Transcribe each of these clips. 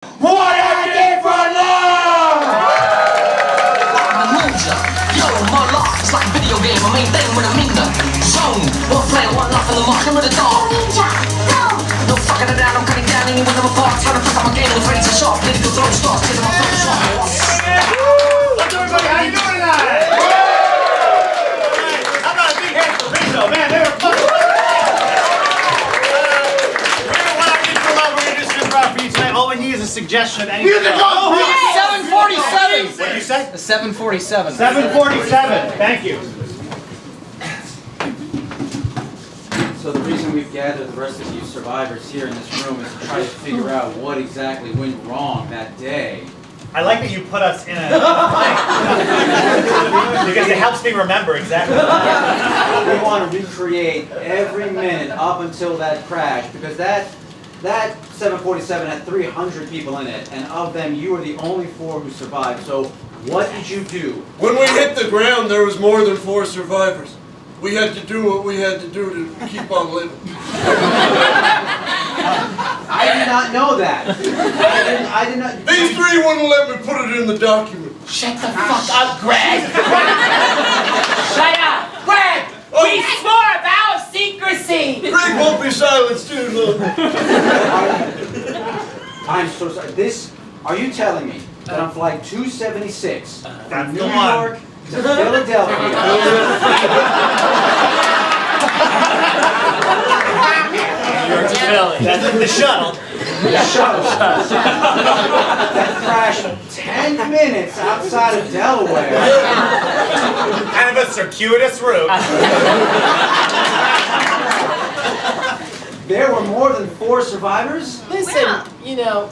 What everything for love! Yo, my life's like a video game, my main thing when I'm in the zone. One player, one life in the market with a dog. Ninja, go! No fucking around, I'm cutting down any one of my parts. Trying to put my game with ready to sharp, ready to throw stars, taking my phone swap. What's everybody, how you doing tonight? How about a big hand for Rizzo? Man, they were fucking all we need is a suggestion of anything. Music on! 747! What did you say? A 747. 747. Thank you. So the reason we've gathered the rest of you survivors here in this room is to try to figure out what exactly went wrong that day. I like that you put us in a because it helps me remember exactly. We want to recreate every minute up until that crash, because that 747 had 300 people in it, and of them you were the only 4 who survived. So what did you do? When we hit the ground, there was more than 4 survivors. We had to do what we had to do to keep on living. I did not know that. I did not. These 3 wouldn't let me put it in the document. Shut the fuck up, Greg! Shut up! Greg! We swore a vow of secrecy! Greg won't be silenced too long. I'm so sorry. Are you telling me that on flight 276 from New York to Philadelphia? That's the shuttle. The shuttle that crashed 10 minutes outside of Delaware. Kind of a circuitous route. There were more than 4 survivors? Listen, you know,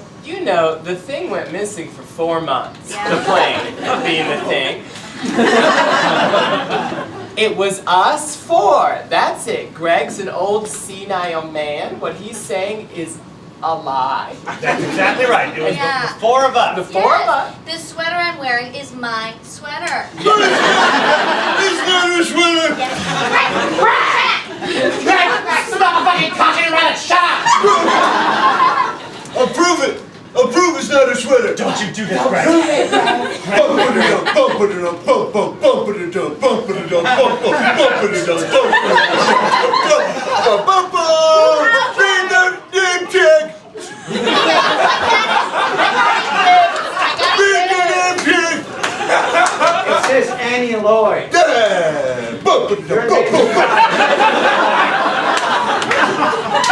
the thing went missing for 4 months. The plane being the thing. It was us 4. That's it. Greg's an old senile man. What he's saying is a lie. That's exactly right. It was the 4 of us. The 4 of us. This sweater I'm wearing is my sweater. It's not a sweater. Greg, stop fucking talking around and shut up! I'll prove it. I'll prove it's not a sweater. Don't you do this, Greg. Bump it up, bump it up, bump it up, bump it up, bump it up, bump it up, bump it up, bump it up. Bring the name check. Bring the name check. It says Annie Lloyd. Bump it up, bump it up.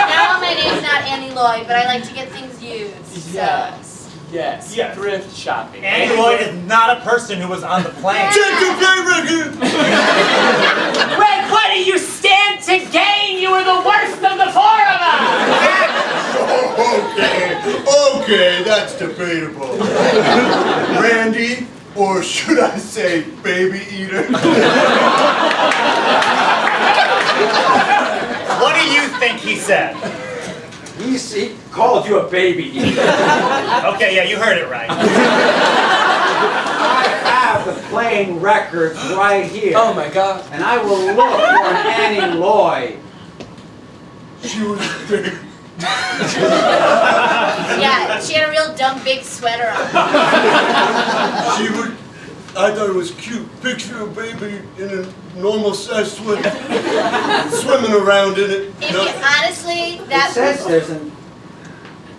No, my name's not Annie Lloyd, but I like to get things used. Yes. Yes. Thrift shopping. Annie Lloyd is not a person who was on the plane. Check the play record. Greg, what do you stand to gain? You were the worst of the 4 of us! Okay, that's debatable. Randy, or should I say baby eater? What do you think he said? He called you a baby eater. Okay, yeah, you heard it right. I have the plane records right here. Oh my God. And I will look for an Annie Lloyd. She was big. Yeah, she had a real dumb big sweater on. She would. I thought it was cute. Picture a baby in a normal sized swim, swimming around in it. If you honestly, It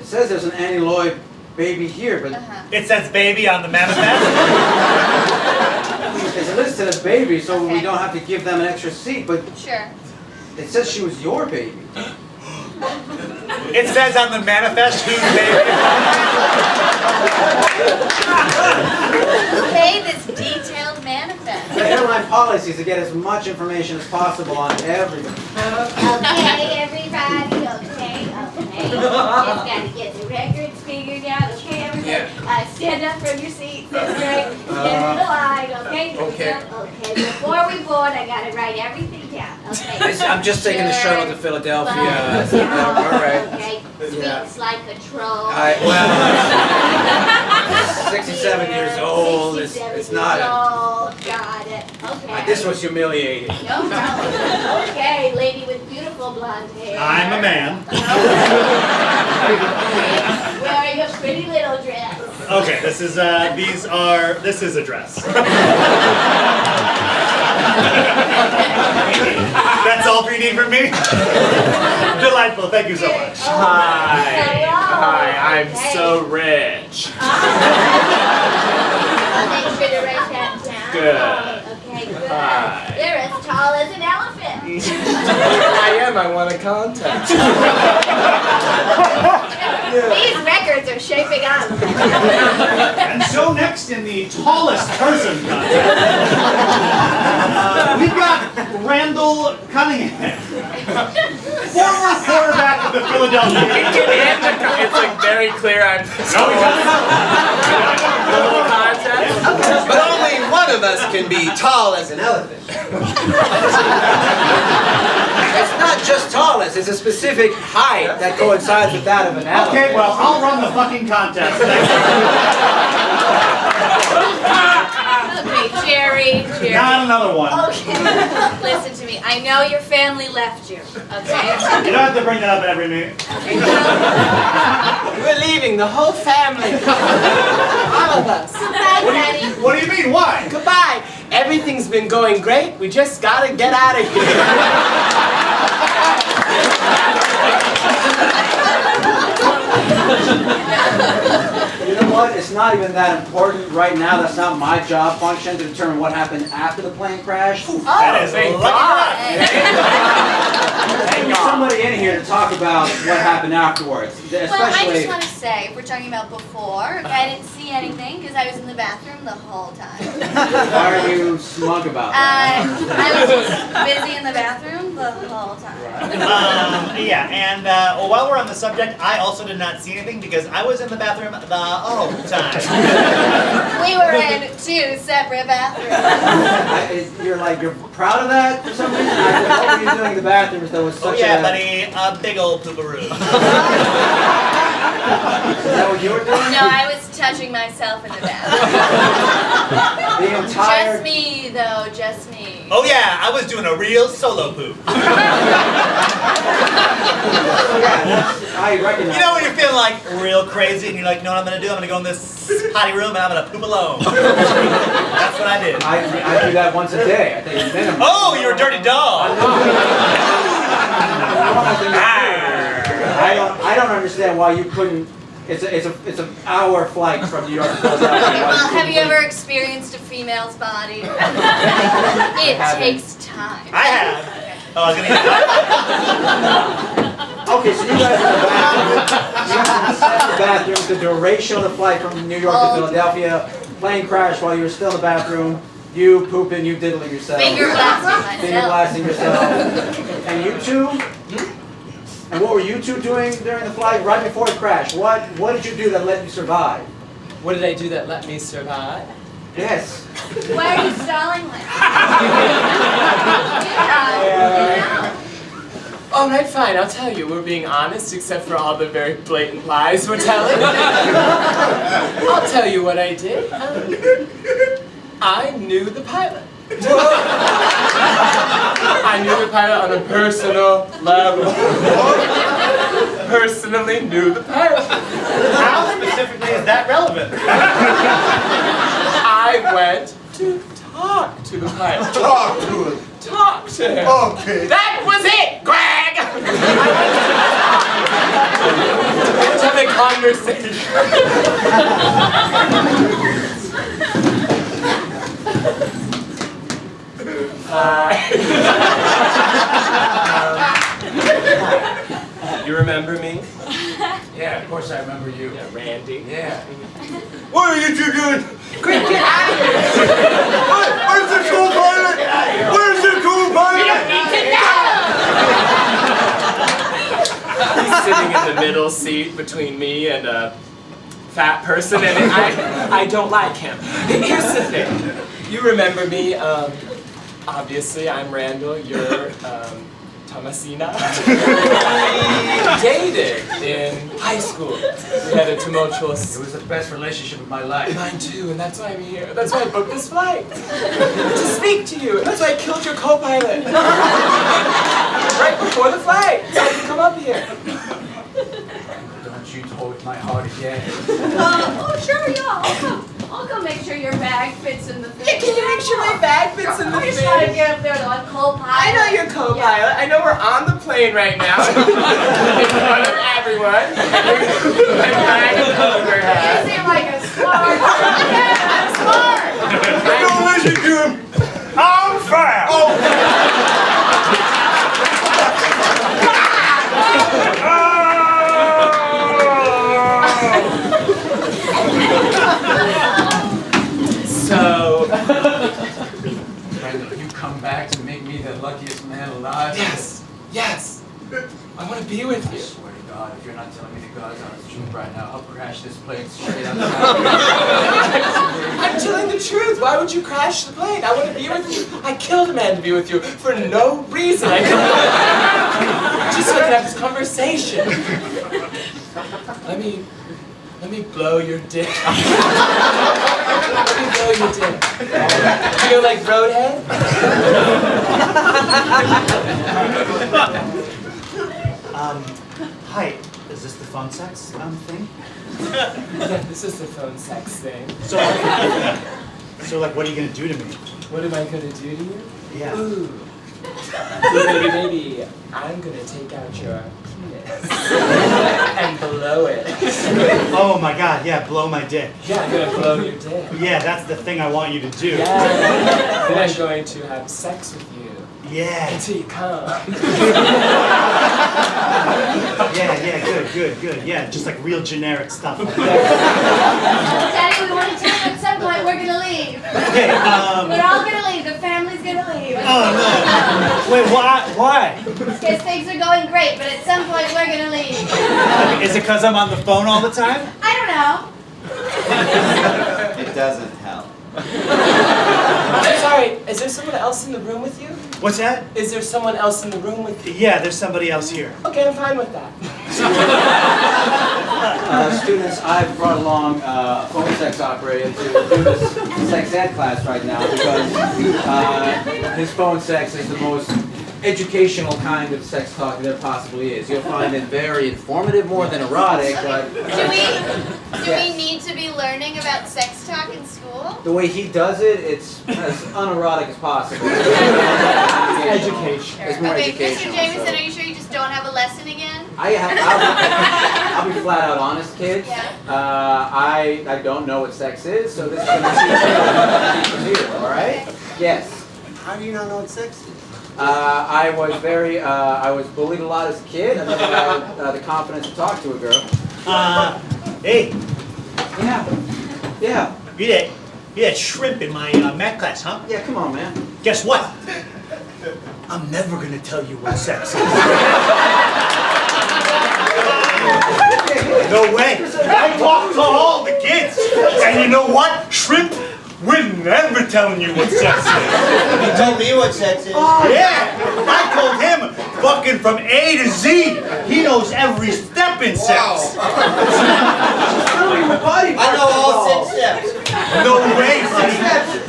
says there's an Annie Lloyd baby here, but It says baby on the manifest. it's listed as baby, so we don't have to give them an extra seat. But sure. it says she was your baby. It says on the manifest whose baby. Okay, this detailed manifest. The airline policy is to get as much information as possible on everybody. Okay, everybody, okay. Just gotta get the records figured out, okay, everybody? Stand up from your seats, that's right. Get in the line, okay? Okay, before we board, I gotta write everything down, okay? I'm just taking the shuttle to Philadelphia. All right. Okay, speaks like a troll. Well, 67 years old. It's not. Got it. Okay. I This was humiliating. No problem. Okay, lady with beautiful blonde hair. I'm a man. Wearing a pretty little dress. Okay, this is a dress. That's all you need from me? Delightful, thank you so much. Hi. Hello. Hi, I'm Okay. so rich. I'll make sure to write that down. Good. Okay, good. Hi. You're as tall as an elephant. I am, I want a contest. These records are shaping up. And so next in the tallest person contest, we've got Randall Cunningham, former quarterback of the Philadelphia Eagles. It's like very clear I'm the little contest. But only one of us can be tall as an elephant. It's not just tallness, it's a specific height that coincides with that of an elephant. Okay, well, I'll run the fucking contest. Okay, Jerry. Not another one. Okay. Listen to me. I know your family left you. Okay. You don't have to bring that up every meeting. We're leaving, the whole family. All of us. Bye, Daddy. What do you mean? Why? Goodbye. Everything's been going great. We just gotta get out of here. You know what? It's not even that important right now. That's not my job function to determine what happened after the plane crash. That is thank lucky for God. us. I need somebody in here to talk about what happened afterwards. Well, I Especially, just want to say, if we're talking about before, I didn't see anything because I was in the bathroom the whole time. why are you smug about that? I was just busy in the bathroom the whole time. Yeah, and while we're on the subject, I also did not see anything because I was in the bathroom the whole time. We were in 2 separate bathrooms. You're proud of that for some reason? What were you doing in the bathrooms that was Oh such yeah, a... buddy, a big old pooparoo. Is that what you were doing? No, I was touching myself in the bathroom. The entire... Just me, though, just me. Oh yeah, I was doing a real solo poop. I recognize. You know when you're feeling like real crazy and you're like, you know what I'm gonna do? I'm gonna go in this potty room and I'm gonna poop alone. That's what I did. I do that once a day. I think it's minimum. Oh, you're a dirty dog. I don't understand why you couldn't. It's an hour flight from New York to Philadelphia. Well, have you ever experienced a female's body? It takes time. I have. Oh, I was gonna eat Okay, so you guys are in the bathroom. You guys are in the bathroom. The duration of the flight from New York to Philadelphia. Plane crash while you were still in the bathroom. You pooping, you diddling yourself. Finger blasting Finger myself. blasting yourself. And you two? And what were you two doing during the flight right before the crash? What did you do that let you survive? What did I do that let me survive? Yes. Why are you stalling like All right, fine, I'll tell you. We're being honest, except for all the very blatant lies we're telling. I'll tell you what I did. I knew the pilot. I knew the pilot on a personal level. Personally knew the pilot. How specifically is that relevant? I went to talk to the pilot. Talk to him. Talk to him. Okay. That was it, Greg! To the conversation. You remember me? Yeah, of course I remember you. Yeah, Randy. Yeah. What are you two doing? Quick, get out of here! Where's the cool pilot? Where's the cool pilot? He's sitting in the middle seat between me and a fat person, and I don't like him. Here's the thing. You remember me, obviously I'm Randall, you're Thomasina. We dated in high school. We had a tumultuous... It was the best relationship of my life. Mine too, and that's why I'm here. That's why I booked this flight. To speak to you. That's why I killed your co-pilot. Right before the flight, so I could come up here. Don't you told my heart again. Oh, sure, yeah. I'll go make sure your bag fits in the thing. Yeah, can you make sure my bag fits in the I just want to thing? get up there to like co-pilot. I know you're co-pilot. I know we're on the plane right now. In front of everyone. My bag is over You her. seem like a smart. Yeah, I'm smart. Don't listen to him. I'm fast. So, Brandon, you come back to make me the luckiest man alive. yes, yes. I want to be with I you. swear to God, if you're not telling me the God's honest truth right now, I'll crash this plane straight outside. I'm telling the truth. Why would you crash the plane? I want to be with you. I killed a man to be with you for no reason. I killed him just so I could have this conversation. Let me blow your dick. Let me blow your dick. You know, like Roadhead? Hi. Is this the phone sex thing? Yeah, this is the phone sex thing. So like, what are you gonna do to me? What am I gonna do to you? Yeah. Ooh. Maybe I'm gonna take out your penis and blow it. Oh my God, yeah, blow my dick. Yeah, I'm gonna blow your dick. Yeah, that's the thing I want you to do. Yeah. Then I'm going to have sex with you Yeah. until you come. Yeah, good. Yeah, just like real generic stuff. Daddy, we want to tell you at some point we're gonna leave. Okay, We're all gonna leave. The family's gonna leave. oh no. Wait, why? Because things are going great, but at some point we're gonna leave. Is it because I'm on the phone all the time? I don't know. It doesn't help. I'm sorry, is there someone else in the room with you? What's that? Is there someone else in the room with you? Yeah, there's somebody else here. Okay, I'm fine with that. Students, I've brought along a phone sex operator to do this sex ed class right now because his phone sex is the most educational kind of sex talk there possibly is. You'll find it very informative, more than erotic, but Do we need to be learning about sex talk in school? the way he does it, it's as unerotic as possible. Education. It's more Okay, educational. Mr. Jameson, so- are you sure you just don't have a lesson again? I'll be flat out honest, kids. Yeah. I don't know what sex is, so this is going to teach you, all right? Yes. How do you not know what sex is? I was bullied a lot as a kid, and then I had the confidence to talk to a girl. Hey, Yeah. you had shrimp in my math class, huh? Yeah, come on, man. Guess what? I'm never gonna tell you what sex is. No way. I talked to all the kids. And you know what? Shrimp, we're never telling you what sex is. You told me what sex is. Yeah, I told him fucking from A to Z. He knows every step in sex. I know all 6 steps. No way, buddy.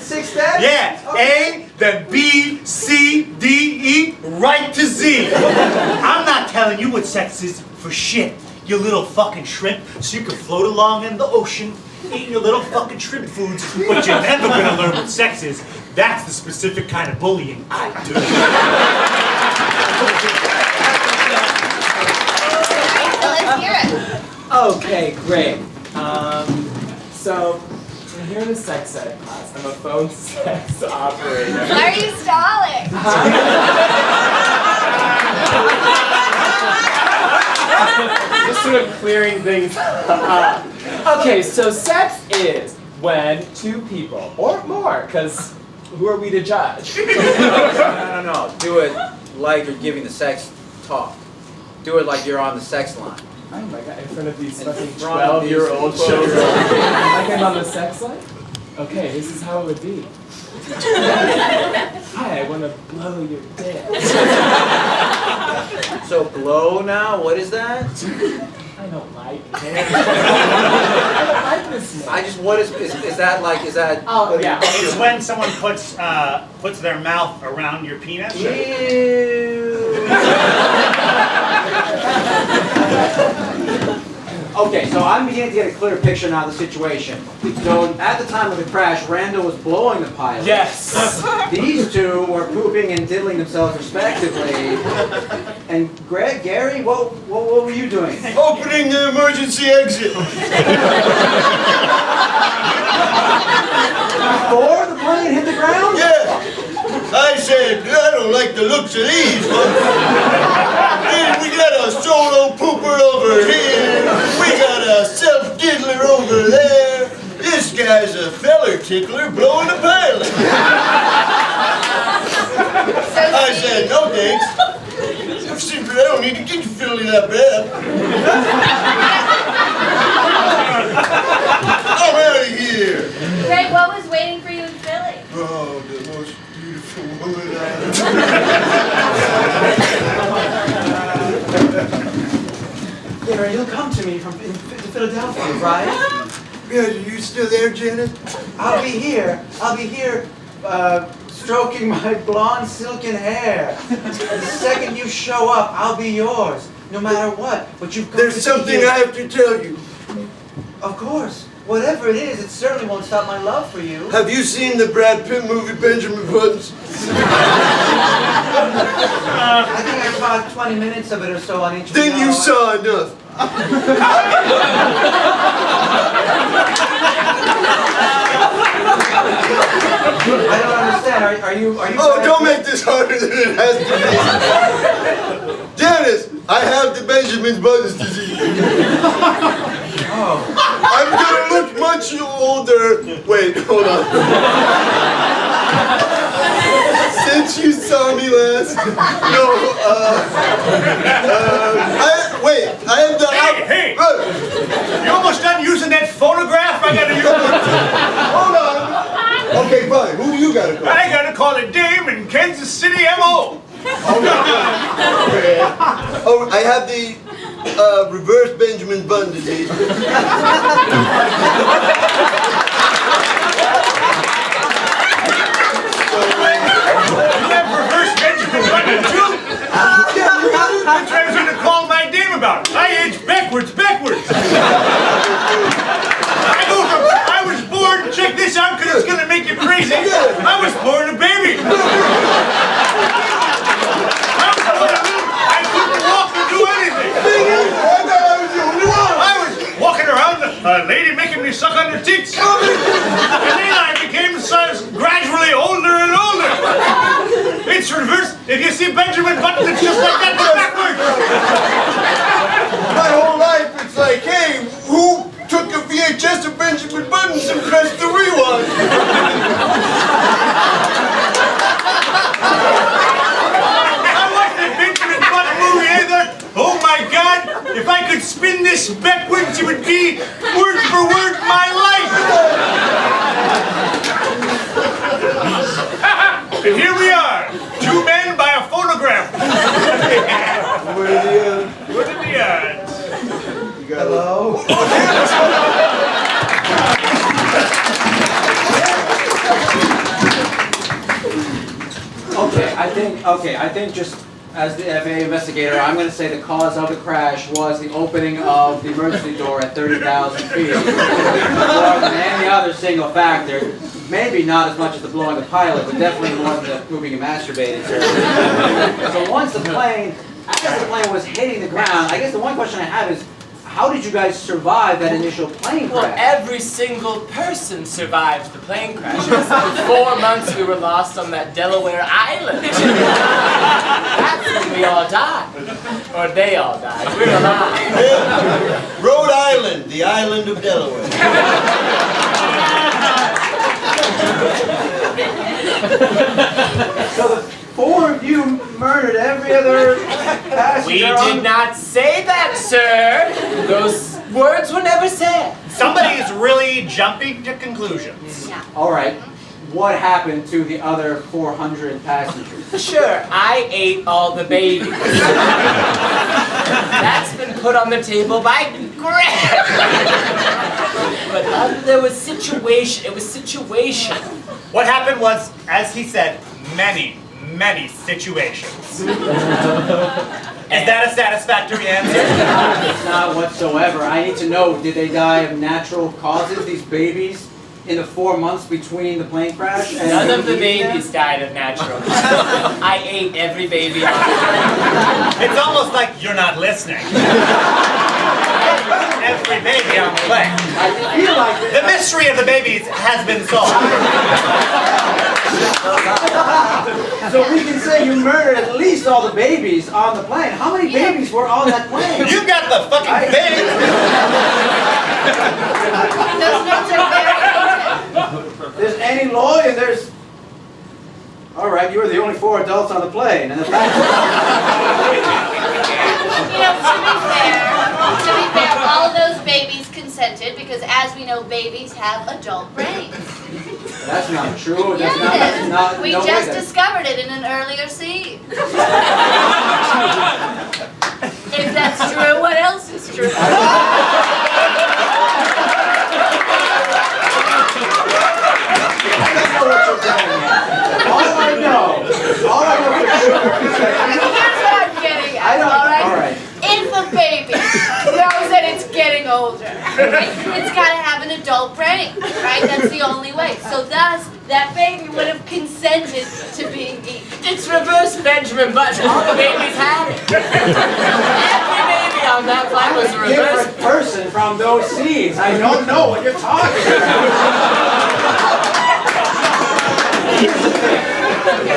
6 steps? Yeah, A, then B, C, D, E, right to Z. I'm not telling you what sex is for shit, you little fucking shrimp, so you can float along in the ocean, eating your little fucking shrimp foods, but you're never gonna learn what sex is. That's the specific kind of bullying I do. Let's hear it. Okay, great. So, I'm here in the sex ed class. I'm a phone sex operator. Why are you stalling? Just sort of clearing things up. Okay, so sex is when two people, or more, because who are we to judge? No. Do it like you're giving the sex talk. Do it like you're on the sex line. Oh my god, in front of these fucking front of these 12-year-old children. children. Like I'm on the sex line? Okay, this is how it would be. Hi, I want to blow your dick. So glow now, what is that? I don't like it. I don't like this smell. I just, what is that like, is that? Oh, yeah. It's when someone puts their mouth around your penis. Ew. Okay, so I'm beginning to get a clear picture now of the situation. So at the time of the crash, Randall was blowing the pilot. Yes. These two were pooping and diddling themselves respectively. And Gary, what were you doing? Opening the emergency exit. Before the plane hit the ground? Yeah. I said, I don't like the looks of these ones. We got a solo pooper over here. We got a self-diddler over there. This guy's a feller tickler blowing a pilot. I said, no thanks. I don't need to get you fiddly that bad. I'm out of here. Greg, what was waiting for you in Philly? Oh, the most beautiful woman I Gary, you'll come to me from Philadelphia, right? Yeah, are you still there, Janet? I'll be here, stroking my blonde silken hair. The second you show up, I'll be yours, no matter what. But you've got There's to something be here. I have to tell you. Of course. Whatever it is, it certainly won't stop my love for you. Have you seen the Brad Pitt movie Benjamin Buttons? I think I caught 20 minutes of it or so on HBO. Then you saw enough. I don't understand. Are you? Oh, don't make this harder than it has to be. Janice, I have the Benjamin Buttons disease. Oh. I'm gonna look much older. Wait, hold on. Since you saw me last, no, I have the. Hey! You almost done using that phonograph? I gotta use it. Hold on. Okay, fine. Who do you gotta call? I gotta call a dame in Kansas City, MO. Okay. Oh, I have the reverse Benjamin Button disease. You have reverse Benjamin Button too? That's what I was gonna call my dame about. I age backwards. I was born, check this out because it's gonna make you crazy. I was born a baby. I couldn't walk or do anything. I was walking around, a lady making me suck on her tits. And then I became gradually older and older. It's reversed. If you see Benjamin Button, it's just like that, but backwards. My whole life, it's like, hey, who took a VHS of Benjamin Buttons and pressed the rewind? Oh my God! If I could spin this backwards, it would be word for word my life! And here we are, two men by a phonograph. What are the What are the odds? Hello? Okay, I think just as the FAA investigator, I'm going to say the cause of the crash was the opening of the emergency door at 30,000 feet. More than any other single factor. Maybe not as much as the blowing the pilot, but definitely more than the pooping and masturbating. So once the plane, as the plane was hitting the ground, I guess the one question I have is, how did you guys survive that initial plane Well, crash? every single person survived the plane crash. For 4 months we were lost on that Delaware island. That's when we all died. Or they all died. We're alive. Rhode Island, the island of Delaware. So the 4 of you murdered every other passenger. We did not say that, sir. Those words were never said. Somebody is really jumping to conclusions. All right. what happened to the other 400 passengers? Sure, I ate all the babies. That's been put on the table by Greg. But there was situation. It was situation. What happened was, as he said, many situations. Is that a satisfactory answer? It's not whatsoever. I need to know, did they die of natural causes, these babies, in the 4 months between the plane crash? And None of the babies died of natural causes. I ate every baby on the plane. It's almost like you're not listening. Every baby on the plane. I feel like The mystery of the babies has been solved. so we can say you murdered at least all the babies on the plane. How many babies were on that plane? You got the fucking thing! Those notes are very There's Annie Lloyd and there's... All right, you were the only 4 adults on the plane. And the fact You know, to be fair, all of those babies consented because, as we know, babies have adult brains. that's not true. That's Yes, not, we no way just that- discovered it in an earlier scene. If that's true, what else is true? I don't know what you're getting at. All I know for sure is that Here's what I'm getting at, I don't. all right? All right. If a baby knows that it's getting older, right, it's got to have an adult brain, right? That's the only way. So thus, that baby would have consented to being eaten. It's reverse Benjamin Button. All the babies had it. Every baby on that flight was a reverse. Different person from those scenes. I don't know what you're talking about. Here's the thing.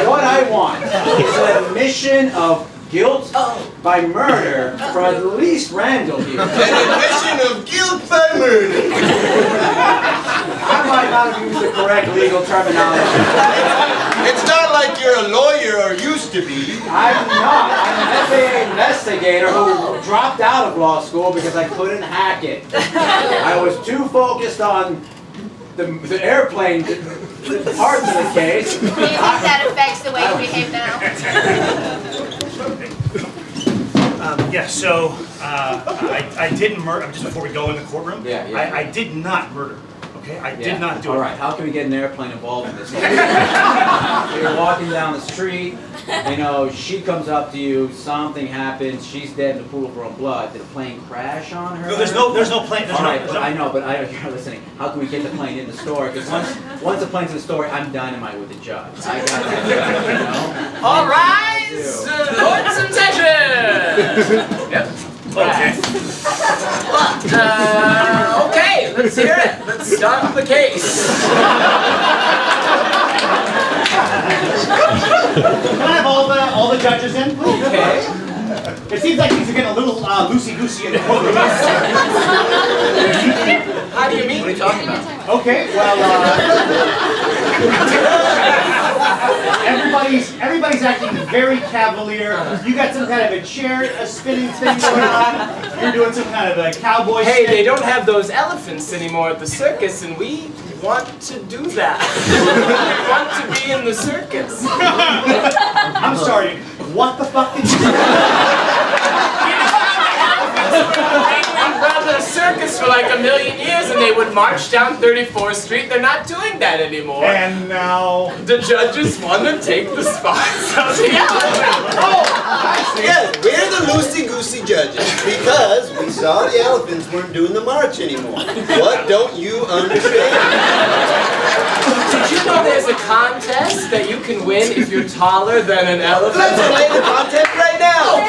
What I want is an admission of guilt by murder from at least Randall here. An admission of guilt by murder. I might not have used the correct legal terminology. It's not like you're a lawyer or used to be. I'm not. I'm an FAA investigator who dropped out of law school because I couldn't hack it. I was too focused on the airplane parts of the case. Do you think that affects the way you behave now? Yeah, so I didn't murder. Just before we go in the courtroom, Yeah. I did not murder. Okay, I did not do it. All right, how can we get an airplane involved in this? You're walking down the street, you know, she comes up to you, something happens, she's dead in the pool of her own blood. Did a plane crash on her? No, there's no plane. All right, but I know, but you're listening. How can we get the plane in the story? Because once the plane's in the story, I'm dynamite with the judge. I got that, you know? All rise! Court's attention! Yep. Okay. Okay, let's hear it. Let's start the case. Can I have all the judges in, please? Okay. It seems like things are getting a little loosey-goosey in the courtroom. How do you mean? What are you talking about? Okay, well, everybody's acting very cavalier. You got some kind of a chair, a spinning thing going on. You're doing some kind of a cowboy Hey, stick. they don't have those elephants anymore at the circus, and we want to do that. We want to be in the circus. I'm sorry, what the fuck did you say? Run the circus for like 1,000,000 years, and they would march down 34th Street. They're not doing that anymore. And now... The judges want to take the spots of the elephants. Yes, we're the loosey-goosey judges because we saw the elephants weren't doing the march anymore. What don't you understand? Did you know there's a contest that you can win if you're taller than an elephant? Let's play the contest right now.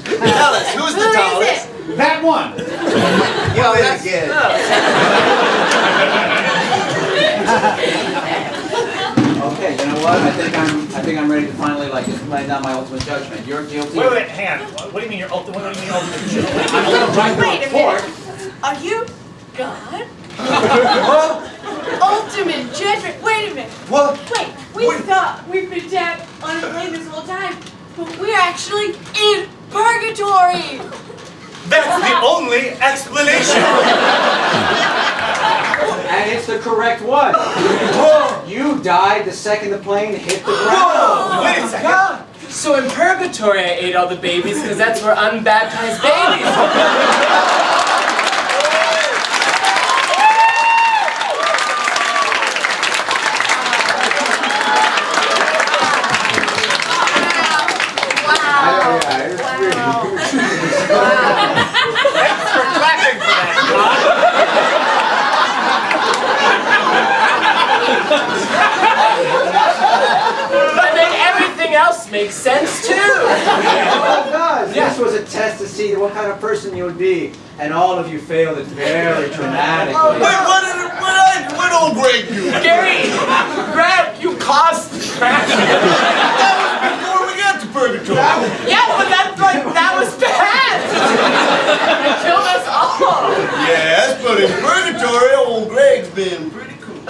Tell us, who's the tallest? That one! You win again. Okay, you know what? I think I'm ready to finally just lay down my ultimate judgment. You're guilty. Wait, hang on. What do you mean your ultimate? What do you mean ultimate judgment? I'm gonna write the Wait a report. minute. Are you God? Ultimate judgment. Wait a minute. What? Wait, we thought we've been down on a plane this whole time, but we're actually in purgatory. That's the only explanation! And it's correct one. You died the second the plane hit the ground. Wait a second. So in purgatory, I ate all the babies because that's where unbaptized babies are. Thanks for clapping for that, And then everything else makes sense too. Oh, it does. This was a test to see what kind of person you would be, and all of you failed it very dramatically. Wait, what old Greg do? Gary, Greg, you caused the crash. That was before we got to purgatory. Yeah, but that was bad. It killed us all. Yes, but in purgatory, old Greg's been pretty cool.